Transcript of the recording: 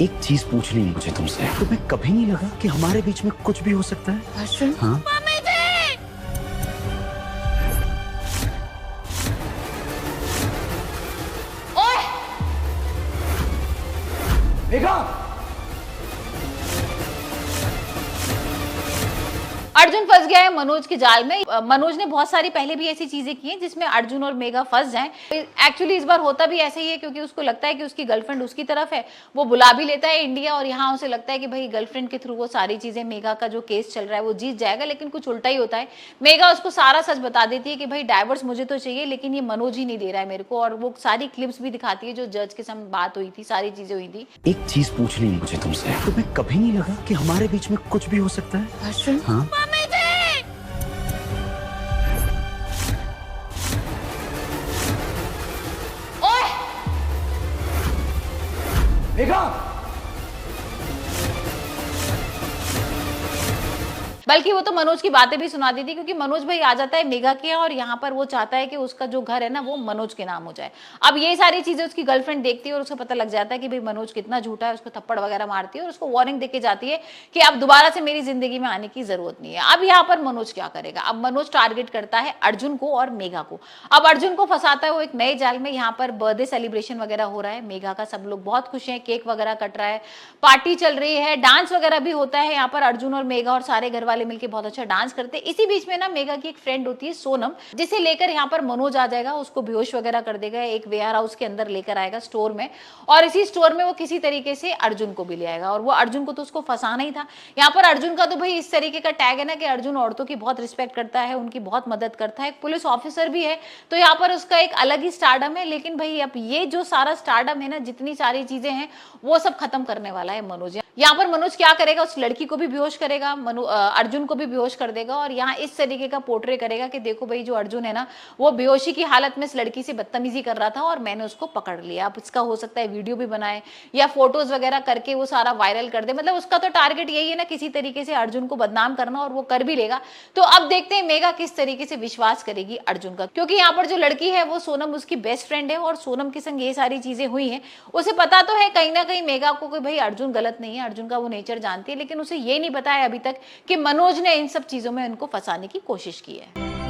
एक चीज पूछनी है मुझे तुमसे। तुम्हें कभी नहीं लगा कि हमारे बीच में कुछ भी हो सकता है? अर्जुन, हाँ? मेघा, अर्जुन फंस गया है मनोज के जाल में। मनोज ने बहुत सारी पहले भी ऐसी चीजें की हैं जिसमें अर्जुन और मेघा फंस जाएं। एक्चुअली इस बार होता भी ऐसे ही है, क्योंकि उसको लगता है कि उसकी गर्लफ्रेंड उसकी तरफ है। वो बुला भी लेता है इंडिया, और यहाँ उसे लगता है कि भाई गर्लफ्रेंड के थ्रू वो सारी चीजें, मेघा का जो केस चल रहा है वो जीत जाएगा। लेकिन कुछ उल्टा ही होता है। मेघा उसको सारा सच बता देती है कि भाई डाइवर्स मुझे तो चाहिए, लेकिन ये मनोज ही नहीं दे रहा है मेरे को। और वो सारी क्लिप्स भी दिखाती है जो जज के सामने बात हुई थी, सारी चीजें हुई थी। एक चीज पूछनी है मुझे तुमसे। तुम्हें कभी नहीं लगा कि हमारे बीच में कुछ भी हो सकता है? अर्जुन, हाँ? मेघा, बल्कि वो तो मनोज की बातें भी सुना दी थी, क्योंकि मनोज भाई आ जाता है मेघा के यहाँ, और यहाँ पर वो चाहता है कि उसका जो घर है ना वो मनोज के नाम हो जाए। अब ये सारी चीजें उसकी गर्लफ्रेंड देखती है और उसको पता लग जाता है कि भाई मनोज कितना झूठा है। उसको थप्पड़ वगैरह मारती है और उसको वार्निंग देके जाती है कि अब दोबारा से मेरी जिंदगी में आने की जरूरत नहीं है। अब यहाँ पर मनोज क्या करेगा? अब मनोज टारगेट करता है अर्जुन को और मेघा को। अब अर्जुन को फंसाता है वो एक नए जाल में। यहाँ पर बर्थडे सेलिब्रेशन वगैरह हो रहा है मेघा का, सब लोग बहुत खुश हैं, केक वगैरह कट रहा है, पार्टी चल रही है, डांस वगैरह भी होता है। यहाँ पर अर्जुन और मेघा और सारे घर वाले मिलकर बहुत अच्छा डांस करते हैं। इसी बीच में ना मेघा की एक फ्रेंड होती है सोनम, जिसे लेकर यहाँ पर मनोज आ जाएगा, उसको बेहोश वगैरह कर देगा, एक वेयर हाउस के अंदर लेकर आएगा स्टोर में, और इसी स्टोर में वो किसी तरीके से अर्जुन को भी ले आएगा। और वो अर्जुन को तो उसको फंसाना ही था। यहाँ पर अर्जुन का तो भाई इस तरीके का टैग है ना कि अर्जुन औरतों की बहुत रिस्पेक्ट करता है, उनकी बहुत मदद करता है, एक पुलिस ऑफिसर भी है, तो यहाँ पर उसका एक अलग ही स्टारडम है। लेकिन भाई अब ये जो सारा स्टारडम है ना, जितनी सारी चीजें हैं, वो सब खत्म करने वाला है मनोज। यहाँ पर मनोज क्या करेगा? उस लड़की को भी बेहोश करेगा, अर्जुन को भी बेहोश कर देगा, और यहाँ इस तरीके का पोर्ट्रे करेगा कि देखो भाई जो अर्जुन है ना, वो बेहोशी की हालत में इस लड़की से बदतमीजी कर रहा था और मैंने उसको पकड़ लिया। अब इसका हो सकता है वीडियो भी बनाए या फोटोज वगैरह करके वो सारा वायरल कर दे। मतलब उसका तो टारगेट यही है ना, किसी तरीके से अर्जुन को बदनाम करना, और वो कर भी लेगा। तो अब देखते हैं मेघा किस तरीके से विश्वास करेगी अर्जुन का, क्योंकि यहाँ पर जो लड़की है वो सोनम उसकी बेस्ट फ्रेंड है, और सोनम के संग ये सारी चीजें हुई हैं। उसे पता तो है कहीं ना कहीं मेघा को कि भाई अर्जुन गलत नहीं है, अर्जुन का वो नेचर जानती है, लेकिन उसे ये नहीं पता है अभी तक कि मनोज ने इन सब चीजों में उनको फंसाने की कोशिश की है।